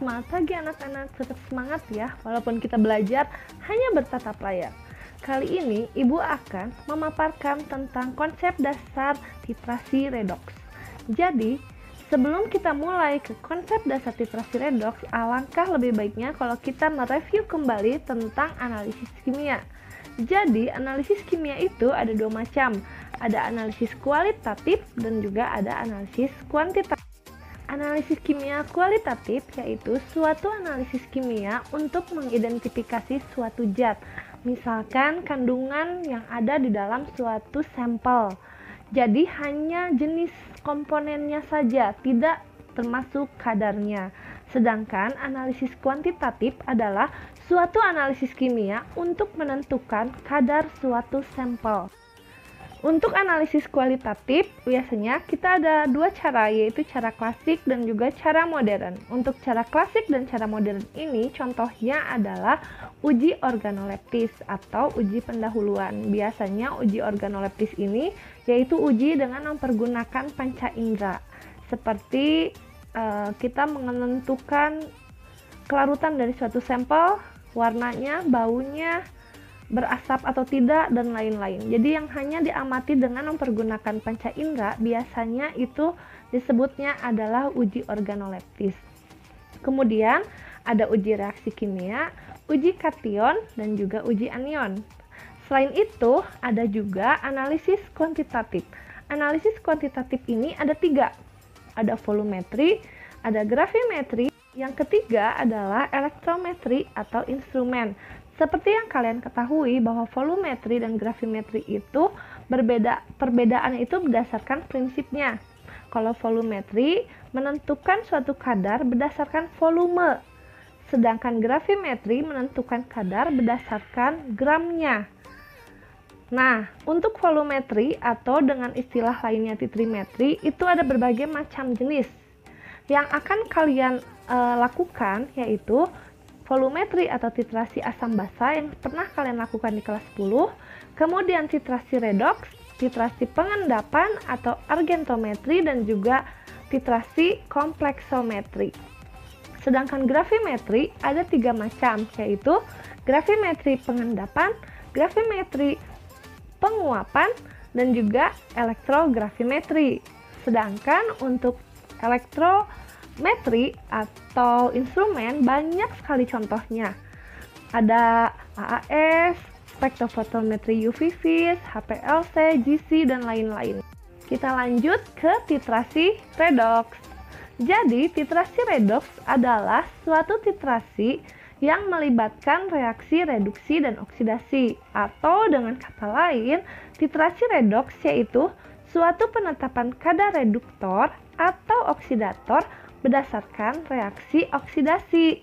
semangat pagi anak-anak, tetap semangat ya, walaupun kita belajar hanya bertatap layar. Kali ini Ibu akan memaparkan tentang konsep dasar titrasi redoks. Jadi, sebelum kita mulai ke konsep dasar titrasi redoks, alangkah lebih baiknya kalau kita mereview kembali tentang analisis kimia. Jadi, analisis kimia itu ada dua macam. Ada analisis kualitatif dan juga ada analisis kuantitatif. Analisis kimia kualitatif yaitu suatu analisis kimia untuk mengidentifikasi suatu zat, misalkan kandungan yang ada di dalam suatu sampel. Jadi hanya jenis komponennya saja, tidak termasuk kadarnya. Sedangkan analisis kuantitatif adalah suatu analisis kimia untuk menentukan kadar suatu sampel. Untuk analisis kualitatif, biasanya kita ada dua cara, yaitu cara klasik dan juga cara modern. Untuk cara klasik dan cara modern ini, contohnya adalah uji organoleptis atau uji pendahuluan. Biasanya uji organoleptis ini yaitu uji dengan mempergunakan panca indera. Seperti kita menentukan kelarutan dari suatu sampel, warnanya, baunya, berasap atau tidak, dan lain-lain. Jadi yang hanya diamati dengan mempergunakan panca indera biasanya itu disebutnya adalah uji organoleptis. Kemudian ada uji reaksi kimia, uji kation, dan juga uji anion. Selain itu ada juga analisis kuantitatif. Analisis kuantitatif ini ada tiga. Ada volumetri, ada gravimetri, yang ketiga adalah elektrometri atau instrumen. Seperti yang kalian ketahui bahwa volumetri dan gravimetri itu berbeda. Perbedaan itu berdasarkan prinsipnya. Kalau volumetri menentukan suatu kadar berdasarkan volume, sedangkan gravimetri menentukan kadar berdasarkan gramnya. Nah, untuk volumetri atau dengan istilah lainnya titrimetri itu ada berbagai macam jenis. Yang akan kalian lakukan yaitu volumetri atau titrasi asam basa yang pernah kalian lakukan di kelas 10, kemudian titrasi redoks, titrasi pengendapan atau argentometri, dan juga titrasi kompleksometri. Sedangkan gravimetri ada tiga macam, yaitu gravimetri pengendapan, gravimetri penguapan, dan juga elektrogravimetri. Sedangkan untuk elektrometri atau instrumen banyak sekali contohnya. Ada AAS, spektrofotometri UV vis, HPLC, GC, dan lain-lain. Kita lanjut ke titrasi redoks. Jadi, titrasi redoks adalah suatu titrasi yang melibatkan reaksi reduksi dan oksidasi. Atau dengan kata lain, titrasi redoks yaitu suatu penetapan kadar reduktor atau oksidator berdasarkan reaksi oksidasi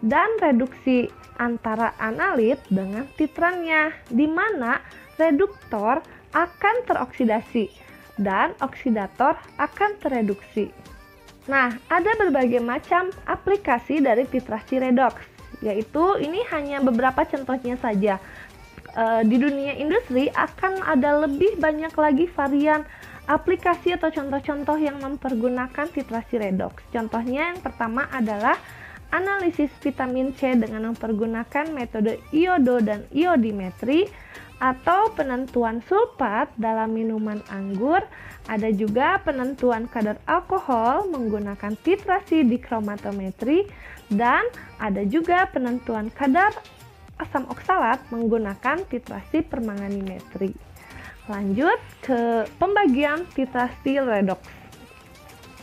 dan reduksi antara analit dengan titrannya, di mana reduktor akan teroksidasi dan oksidator akan tereduksi. Nah, ada berbagai macam aplikasi dari titrasi redoks, yaitu ini hanya beberapa contohnya saja. Di dunia industri akan ada lebih banyak lagi varian aplikasi atau contoh-contoh yang mempergunakan titrasi redoks. Contohnya yang pertama adalah analisis vitamin C dengan mempergunakan metode iodo dan iodimetri, atau penentuan sulfat dalam minuman anggur. Ada juga penentuan kadar alkohol menggunakan titrasi dikromatometri, dan ada juga penentuan kadar asam oksalat menggunakan titrasi permanganimetri. Lanjut ke pembagian titrasi redoks.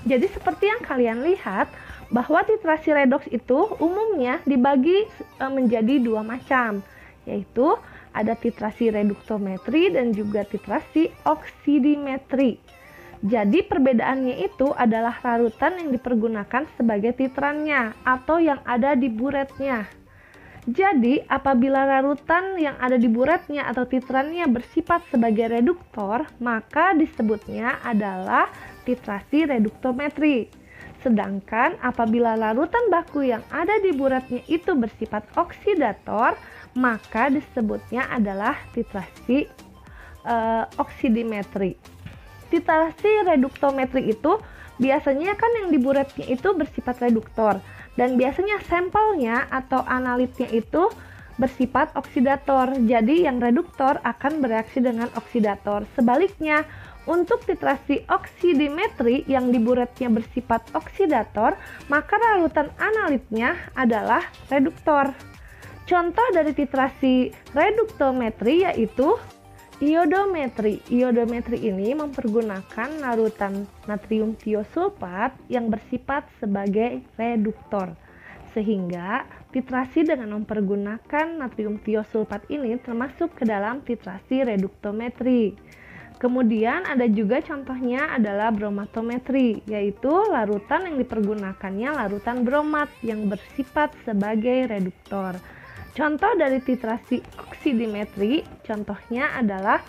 Jadi seperti yang kalian lihat bahwa titrasi redoks itu umumnya dibagi menjadi dua macam, yaitu ada titrasi reduktometri dan juga titrasi oksidimetri. Jadi perbedaannya itu adalah larutan yang dipergunakan sebagai titrannya atau yang ada di buretnya. Jadi, apabila larutan yang ada di buretnya atau titrannya bersifat sebagai reduktor, maka disebutnya adalah titrasi reduktometri. Sedangkan apabila larutan baku yang ada di buretnya itu bersifat oksidator, maka disebutnya adalah titrasi oksidimetri. Titrasi reduktometri itu biasanya kan yang di buretnya itu bersifat reduktor. Dan biasanya sampelnya atau analitnya itu bersifat oksidator. Jadi yang reduktor akan bereaksi dengan oksidator. Sebaliknya, untuk titrasi oksidimetri yang diburetnya bersifat oksidator, maka larutan analitnya adalah reduktor. Contoh dari titrasi reduktometri yaitu iodometri. Iodometri ini mempergunakan larutan natrium tiosulfat yang bersifat sebagai reduktor. Sehingga titrasi dengan mempergunakan natrium tiosulfat ini termasuk ke dalam titrasi reduktometri. Kemudian ada juga contohnya adalah bromatometri, yaitu larutan yang dipergunakannya larutan bromat yang bersifat sebagai reduktor. Contoh dari titrasi oksidimetri, contohnya adalah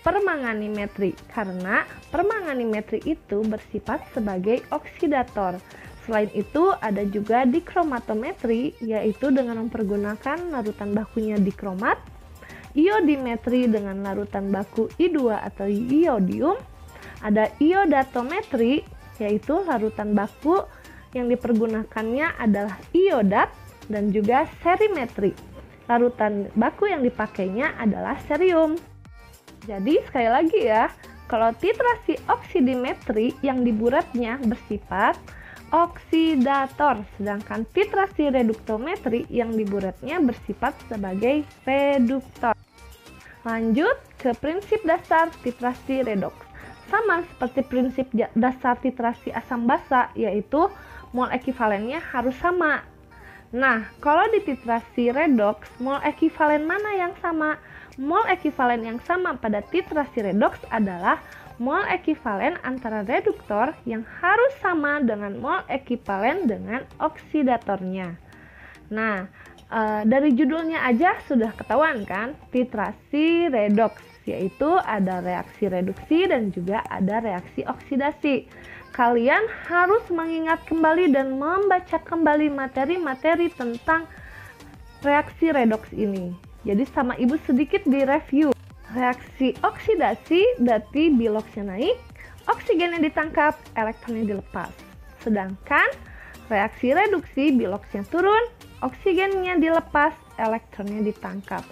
permanganimetri, karena permanganimetri itu bersifat sebagai oksidator. Selain itu, ada juga dikromatometri, yaitu dengan mempergunakan larutan bakunya dikromat, iodimetri dengan larutan baku I2 atau iodium, ada iodatometri, yaitu larutan baku yang dipergunakannya adalah iodat, dan juga serimetri. Larutan baku yang dipakainya adalah serium. Jadi sekali lagi ya, kalau titrasi oksidimetri yang diburetnya bersifat oksidator, sedangkan titrasi reduktometri yang diburetnya bersifat sebagai reduktor. Lanjut ke prinsip dasar titrasi redoks. Sama seperti prinsip dasar titrasi asam basa, yaitu mol ekivalennya harus sama. Nah, kalau di titrasi redoks, mol ekivalen mana yang sama? Mol ekivalen yang sama pada titrasi redoks adalah mol ekivalen antara reduktor yang harus sama dengan mol ekivalen dengan oksidatornya. Nah, dari judulnya aja sudah ketahuan kan, titrasi redoks, yaitu ada reaksi reduksi dan juga ada reaksi oksidasi. Kalian harus mengingat kembali dan membaca kembali materi-materi tentang reaksi redoks ini. Jadi sama ibu sedikit di review. Reaksi oksidasi berarti biloksnya naik, oksigennya ditangkap, elektronnya dilepas. Sedangkan reaksi reduksi biloksnya turun, oksigennya dilepas, elektronnya ditangkap.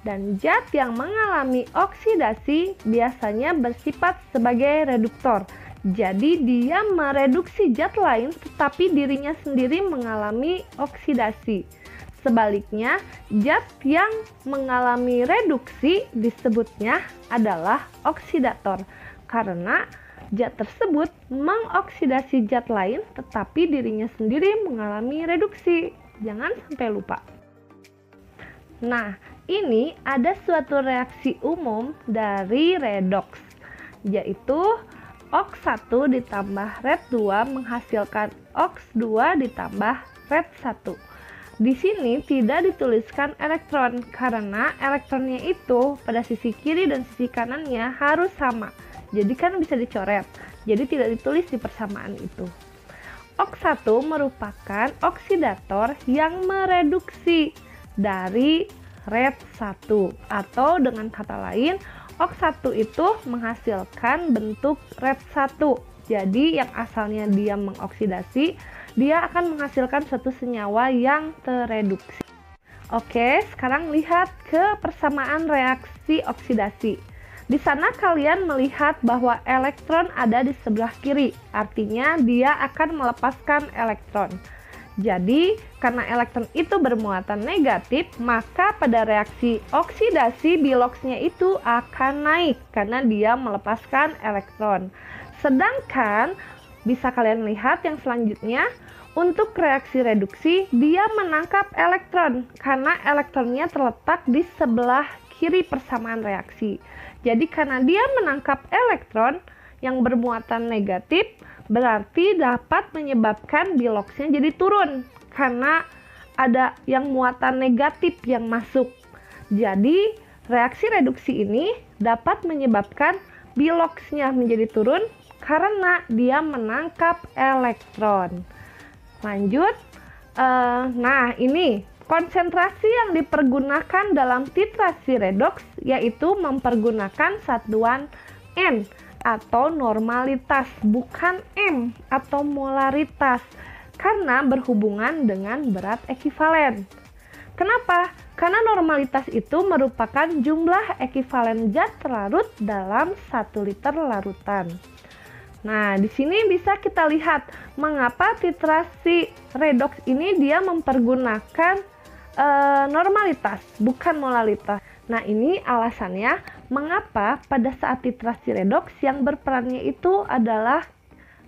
Dan zat yang mengalami oksidasi biasanya bersifat sebagai reduktor. Jadi dia mereduksi zat lain tetapi dirinya sendiri mengalami oksidasi. Sebaliknya, zat yang mengalami reduksi disebutnya adalah oksidator karena zat tersebut mengoksidasi zat lain tetapi dirinya sendiri mengalami reduksi. Jangan sampai lupa. Nah, ini ada suatu reaksi umum dari redoks, yaitu OX1 ditambah RED2 menghasilkan OX2 ditambah RED1. Di sini tidak dituliskan elektron karena elektronnya itu pada sisi kiri dan sisi kanannya harus sama. Jadi kan bisa dicoret. Jadi tidak ditulis di persamaan itu. OX1 merupakan oksidator yang mereduksi dari RED1 atau dengan kata lain OX1 itu menghasilkan bentuk RED1. Jadi yang asalnya dia mengoksidasi, dia akan menghasilkan suatu senyawa yang tereduksi. Oke, sekarang lihat ke persamaan reaksi oksidasi. Di sana kalian melihat bahwa elektron ada di sebelah kiri, artinya dia akan melepaskan elektron. Jadi, karena elektron itu bermuatan negatif, maka pada reaksi oksidasi biloksnya itu akan naik karena dia melepaskan elektron. Sedangkan, bisa kalian lihat yang selanjutnya, untuk reaksi reduksi, dia menangkap elektron karena elektronnya terletak di sebelah kiri persamaan reaksi. Jadi, karena dia menangkap elektron yang bermuatan negatif, berarti dapat menyebabkan biloksnya jadi turun karena ada yang muatan negatif yang masuk. Jadi reaksi reduksi ini dapat menyebabkan biloksnya menjadi turun karena dia menangkap elektron. Lanjut, nah ini konsentrasi yang dipergunakan dalam titrasi redoks yaitu mempergunakan satuan N atau normalitas, bukan M atau molaritas. karena berhubungan dengan berat ekivalen. Kenapa? Karena normalitas itu merupakan jumlah ekivalen zat larut dalam 1 liter larutan. Nah, di sini bisa kita lihat mengapa titrasi redoks ini dia mempergunakan normalitas, bukan molaritas. Nah, ini alasannya mengapa pada saat titrasi redoks yang berperannya itu adalah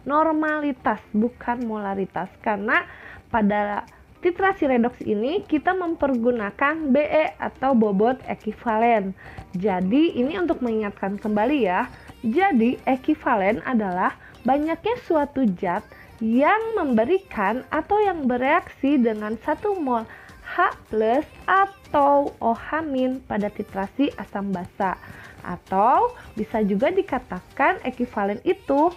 normalitas, bukan molaritas. Karena pada titrasi redoks ini kita mempergunakan BE atau bobot ekivalen. Jadi ini untuk mengingatkan kembali ya. Jadi ekivalen adalah banyaknya suatu zat yang memberikan atau yang bereaksi dengan 1 mol H+ atau OH- pada titrasi asam basa. Atau bisa juga dikatakan ekivalen itu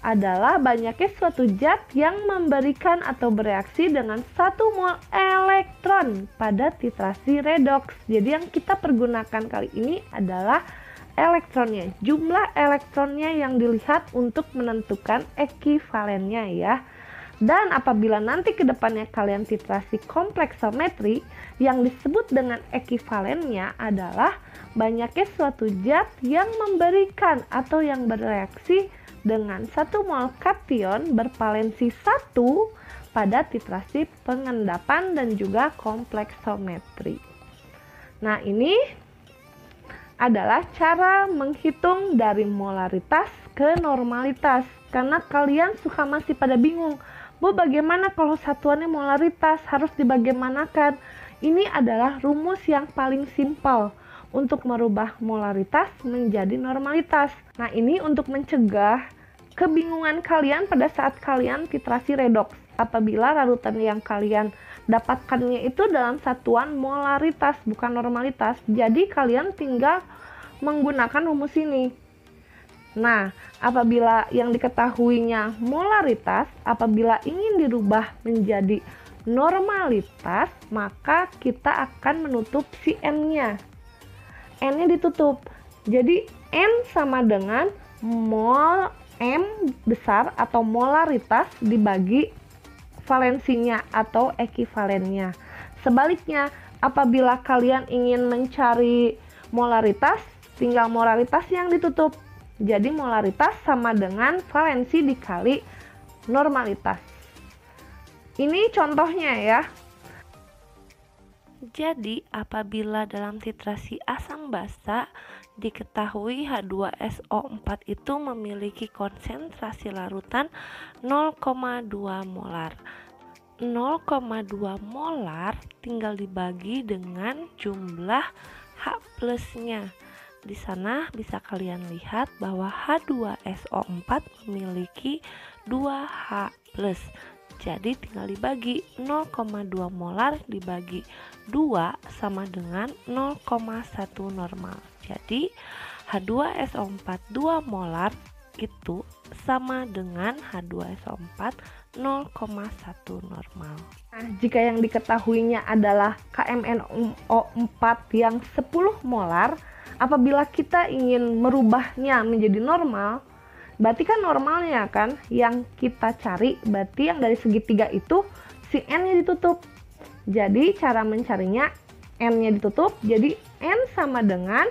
adalah banyaknya suatu zat yang memberikan atau bereaksi dengan 1 mol elektron pada titrasi redoks. Jadi yang kita pergunakan kali ini adalah elektronnya, jumlah elektronnya yang dilihat untuk menentukan ekivalennya ya. Dan apabila nanti kedepannya kalian titrasi kompleksometri, yang disebut dengan ekivalennya adalah banyaknya suatu zat yang memberikan atau yang bereaksi dengan 1 mol kation bervalensi 1 pada titrasi pengendapan dan juga kompleksometri. Nah, ini adalah cara menghitung dari molaritas ke normalitas. Karena kalian suka masih pada bingung, Bu, bagaimana kalau satuannya molaritas, harus dibagaimanakan? Ini adalah rumus yang paling simpel untuk merubah molaritas menjadi normalitas. Nah, ini untuk mencegah kebingungan kalian pada saat kalian titrasi redoks. Apabila larutan yang kalian dapatkannya itu dalam satuan molaritas, bukan normalitas. Jadi kalian tinggal menggunakan rumus ini. Nah, apabila yang diketahuinya molaritas, apabila ingin dirubah menjadi normalitas, maka kita akan menutup si N-nya. N-nya ditutup. Jadi N sama dengan mol M besar atau molaritas dibagi valensinya atau ekivalennya. Sebaliknya, apabila kalian ingin mencari molaritas, tinggal molaritas yang ditutup. Jadi molaritas sama dengan valensi dikali normalitas. Ini contohnya ya. Jadi apabila dalam titrasi asam basa diketahui H2SO4 itu memiliki konsentrasi larutan 0,2 molar. 0,2 molar tinggal dibagi dengan jumlah H+-nya. Di sana bisa kalian lihat bahwa H2SO4 memiliki 2H+. Jadi tinggal dibagi 0,2 molar dibagi 2 sama dengan 0,1 normal. Jadi H2SO4 2 molar itu sama dengan H2SO4 0,1 normal. Nah, jika yang diketahuinya adalah KMnO4 yang 10 molar, apabila kita ingin merubahnya menjadi normal, berarti kan normalnya kan yang kita cari, berarti yang dari segitiga itu si N-nya ditutup. Jadi cara mencarinya N-nya ditutup, jadi N sama dengan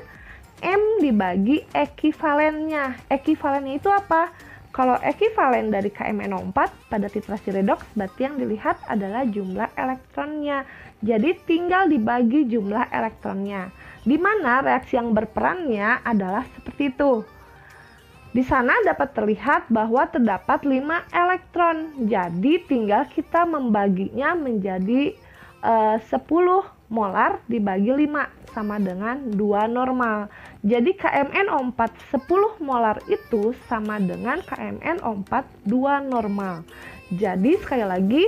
M dibagi ekivalennya. Ekivalennya itu apa? Kalau ekivalen dari KMnO4 pada titrasi redoks, berarti yang dilihat adalah jumlah elektronnya. Jadi tinggal dibagi jumlah elektronnya. Di mana reaksi yang berperannya adalah seperti itu. Di sana dapat terlihat bahwa terdapat 5 elektron. Jadi tinggal kita membaginya menjadi 10 molar dibagi 5 sama dengan 2 normal. Jadi KMnO4 10 molar itu sama dengan KMnO4 2 normal. Jadi sekali lagi,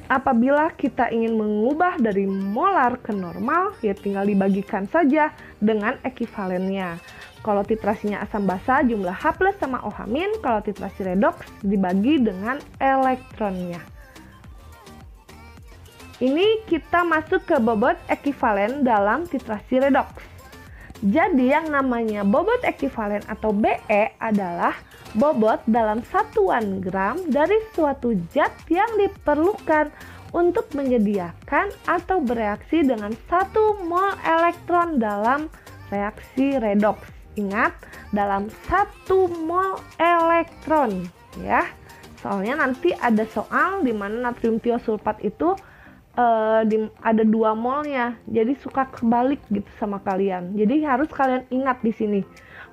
apabila kita ingin mengubah dari molar ke normal, ya tinggal dibagikan saja dengan ekivalennya. Kalau titrasinya asam basa jumlah H+ sama OH-, kalau titrasi redoks dibagi dengan elektronnya. Ini kita masuk ke bobot ekivalen dalam titrasi redoks. Jadi yang namanya bobot ekuivalen atau BE adalah bobot dalam satuan gram dari suatu zat yang diperlukan untuk menyediakan atau bereaksi dengan 1 mol elektron dalam reaksi redoks. Ingat, dalam 1 mol elektron ya. Soalnya nanti ada soal di mana natrium tiosulfat itu ada 2 molnya, jadi suka kebalik gitu sama kalian. Jadi harus kalian ingat di sini.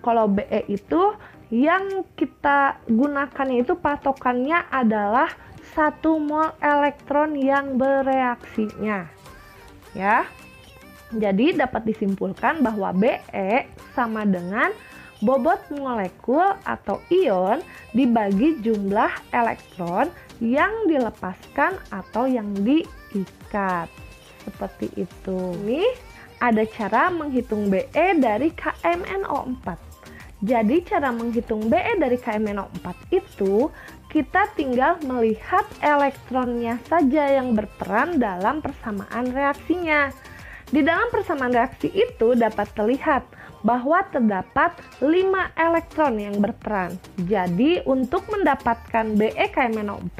Kalau BE itu yang kita gunakan itu patokannya adalah 1 mol elektron yang bereaksinya. Ya. Jadi dapat disimpulkan bahwa BE sama dengan bobot molekul atau ion dibagi jumlah elektron yang dilepaskan atau yang diikat. Seperti itu. Ini ada cara menghitung BE dari KMNO4. Jadi cara menghitung BE dari KMNO4 itu kita tinggal melihat elektronnya saja yang berperan dalam persamaan reaksinya. Di dalam persamaan reaksi itu dapat terlihat bahwa terdapat 5 elektron yang berperan. Jadi untuk mendapatkan BE KMNO4,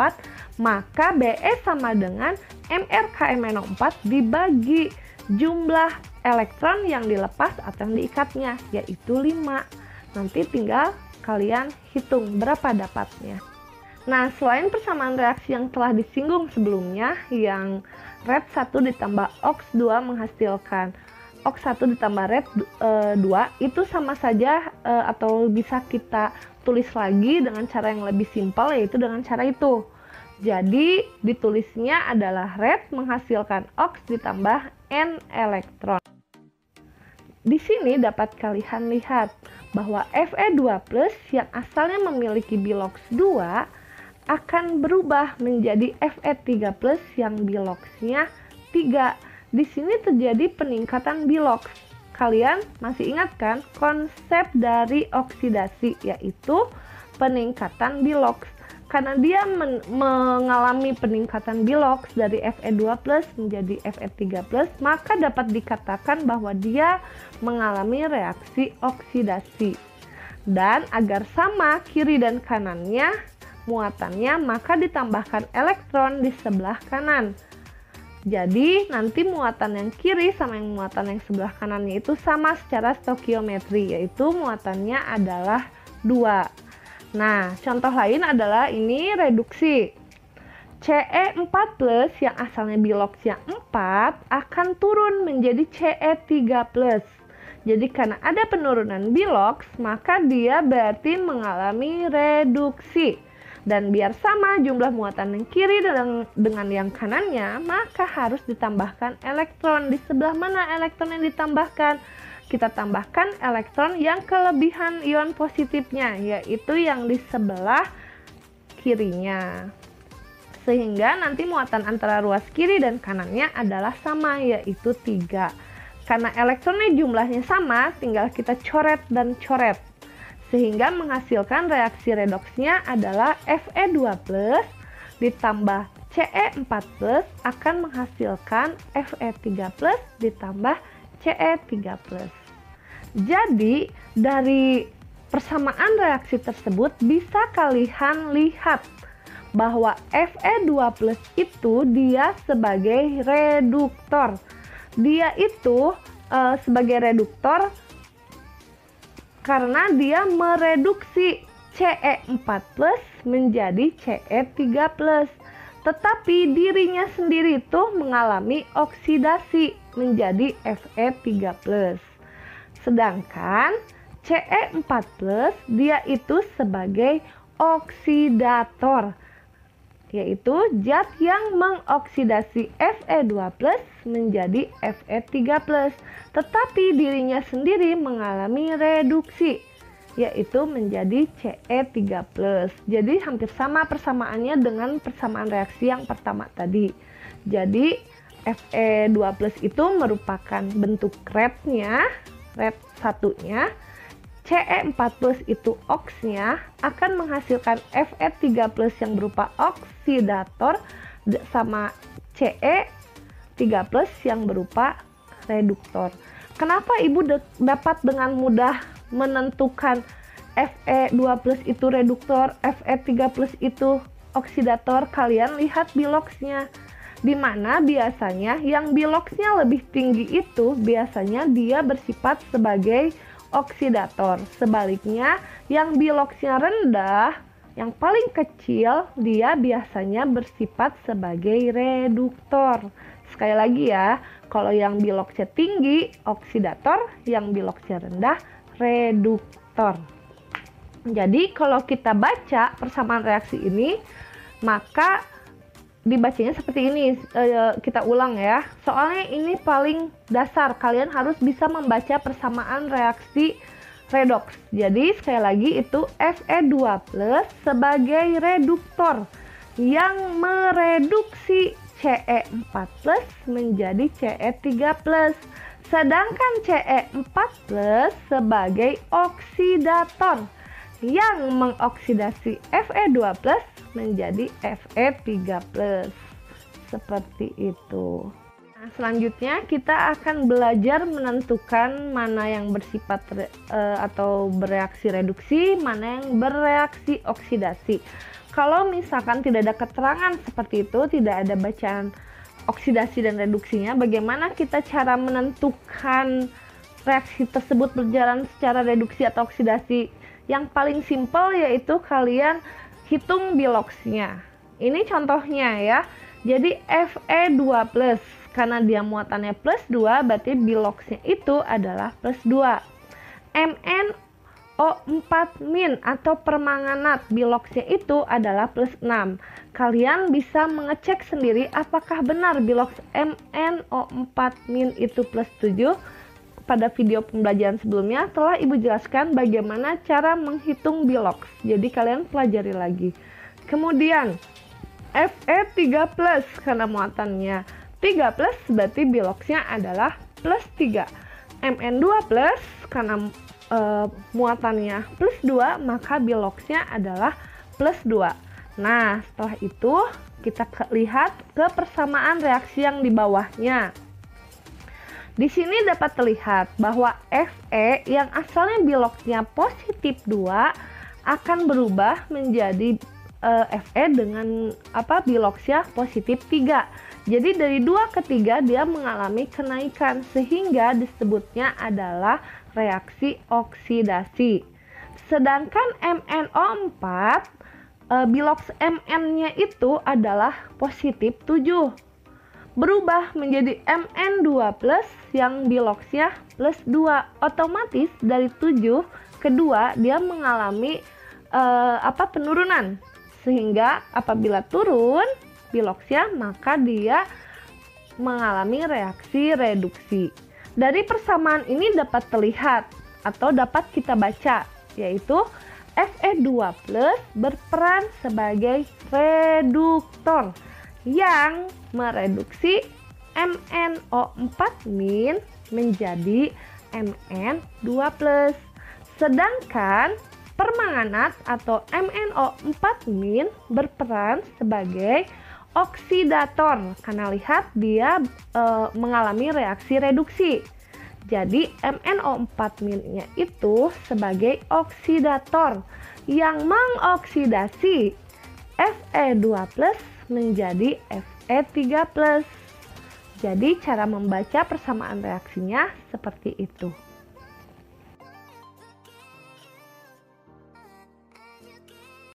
maka BE sama dengan MR KMNO4 dibagi jumlah elektron yang dilepas atau yang diikatnya, yaitu 5. Nanti tinggal kalian hitung berapa dapatnya. Nah, selain persamaan reaksi yang telah disinggung sebelumnya, yang red 1 ditambah oks 2 menghasilkan oks 1 ditambah red 2, itu sama saja atau bisa kita tulis lagi dengan cara yang lebih simpel, yaitu dengan cara itu. Jadi ditulisnya adalah red menghasilkan oks ditambah N elektron. Di sini dapat kalian lihat bahwa Fe2+ yang asalnya memiliki biloks 2 akan berubah menjadi Fe3+ yang biloksnya 3. Di sini terjadi peningkatan biloks. Kalian masih ingat kan konsep dari oksidasi, yaitu peningkatan biloks. Karena dia mengalami peningkatan biloks dari Fe2+ menjadi Fe3+, maka dapat dikatakan bahwa dia mengalami reaksi oksidasi. Dan agar sama kiri dan kanannya muatannya, maka ditambahkan elektron di sebelah kanan. Jadi nanti muatan yang kiri sama yang muatan yang sebelah kanannya itu sama secara stokiometri, yaitu muatannya adalah 2. Nah, contoh lain adalah ini reduksi. Ce4+ yang asalnya biloksnya 4 akan turun menjadi Ce3+. Jadi karena ada penurunan biloks, maka dia berarti mengalami reduksi. Dan biar sama jumlah muatan yang kiri dengan yang kanannya, maka harus ditambahkan elektron. Di sebelah mana elektron yang ditambahkan? Kita tambahkan elektron yang kelebihan ion positifnya, yaitu yang di sebelah kirinya. Sehingga nanti muatan antara ruas kiri dan kanannya adalah sama, yaitu 3. Karena elektronnya jumlahnya sama, tinggal kita coret dan coret. Sehingga menghasilkan reaksi redoksnya adalah Fe2+ ditambah Ce4+ akan menghasilkan Fe3+ ditambah Ce3+. Jadi dari persamaan reaksi tersebut bisa kalian lihat bahwa Fe2+ itu dia sebagai reduktor. Dia itu sebagai reduktor karena dia mereduksi Ce4+ menjadi Ce3+. Tetapi dirinya sendiri itu mengalami oksidasi menjadi Fe3+. Sedangkan Ce4+ dia itu sebagai oksidator, yaitu zat yang mengoksidasi Fe2+ menjadi Fe3+. Tetapi dirinya sendiri mengalami reduksi, yaitu menjadi Ce3+. Jadi hampir sama persamaannya dengan persamaan reaksi yang pertama tadi. Jadi Fe2+ itu merupakan bentuk rednya, red satunya. Ce4+ itu oksnya akan menghasilkan Fe3+ yang berupa oksidator sama Ce3+ yang berupa reduktor. Kenapa Ibu dapat dengan mudah menentukan Fe2+ itu reduktor, Fe3+ itu oksidator? Kalian lihat biloxnya, di mana biasanya yang biloxnya lebih tinggi itu biasanya dia bersifat sebagai oksidator. Sebaliknya, yang biloxnya rendah, yang paling kecil, dia biasanya bersifat sebagai reduktor. Sekali lagi ya, kalau yang biloxnya tinggi, oksidator, yang biloxnya rendah, reduktor. Jadi kalau kita baca persamaan reaksi ini, maka dibacanya seperti ini. Kita ulang ya, soalnya ini paling dasar, kalian harus bisa membaca persamaan reaksi redoks. Jadi sekali lagi itu Fe2+ sebagai reduktor yang mereduksi Ce4+ menjadi Ce3+, sedangkan Ce4+ sebagai oksidator yang mengoksidasi Fe2+ menjadi Fe3+. Seperti itu. Nah, selanjutnya kita akan belajar menentukan mana yang bersifat atau bereaksi reduksi, mana yang bereaksi oksidasi. Kalau misalkan tidak ada keterangan seperti itu, tidak ada bacaan oksidasi dan reduksinya, bagaimana kita cara menentukan reaksi tersebut berjalan secara reduksi atau oksidasi? Yang paling simpel yaitu kalian hitung biloxnya. Ini contohnya ya. Jadi Fe2+, karena dia muatannya +2, berarti biloxnya itu adalah +2. MnO4- atau permanganat, biloxnya itu adalah +6. Kalian bisa mengecek sendiri apakah benar bilox MnO4- itu +7. Pada video pembelajaran sebelumnya telah Ibu jelaskan bagaimana cara menghitung bilox. Jadi kalian pelajari lagi. Kemudian Fe3+, karena muatannya 3+, berarti biloxnya adalah +3. Mn2+, karena muatannya +2, maka biloxnya adalah +2. Nah, setelah itu kita lihat ke persamaan reaksi yang di bawahnya. Di sini dapat terlihat bahwa Fe yang asalnya biloxnya positif 2 akan berubah menjadi Fe dengan biloxnya positif 3. Jadi dari 2 ke 3 dia mengalami kenaikan sehingga disebutnya adalah reaksi oksidasi. Sedangkan MnO4 bilox Mn-nya itu adalah positif 7. Berubah menjadi Mn2+ yang biloxnya +2. Otomatis dari 7 ke 2 dia mengalami penurunan. Sehingga apabila turun biloxnya, maka dia mengalami reaksi reduksi. Dari persamaan ini dapat terlihat atau dapat kita baca, yaitu Fe2+ berperan sebagai reduktor yang mereduksi MnO4- menjadi Mn2+. Sedangkan permanganat atau MnO4- berperan sebagai oksidator karena lihat dia mengalami reaksi reduksi. Jadi MnO4-nya itu sebagai oksidator yang mengoksidasi Fe2+ menjadi Fe3+. Jadi cara membaca persamaan reaksinya seperti itu.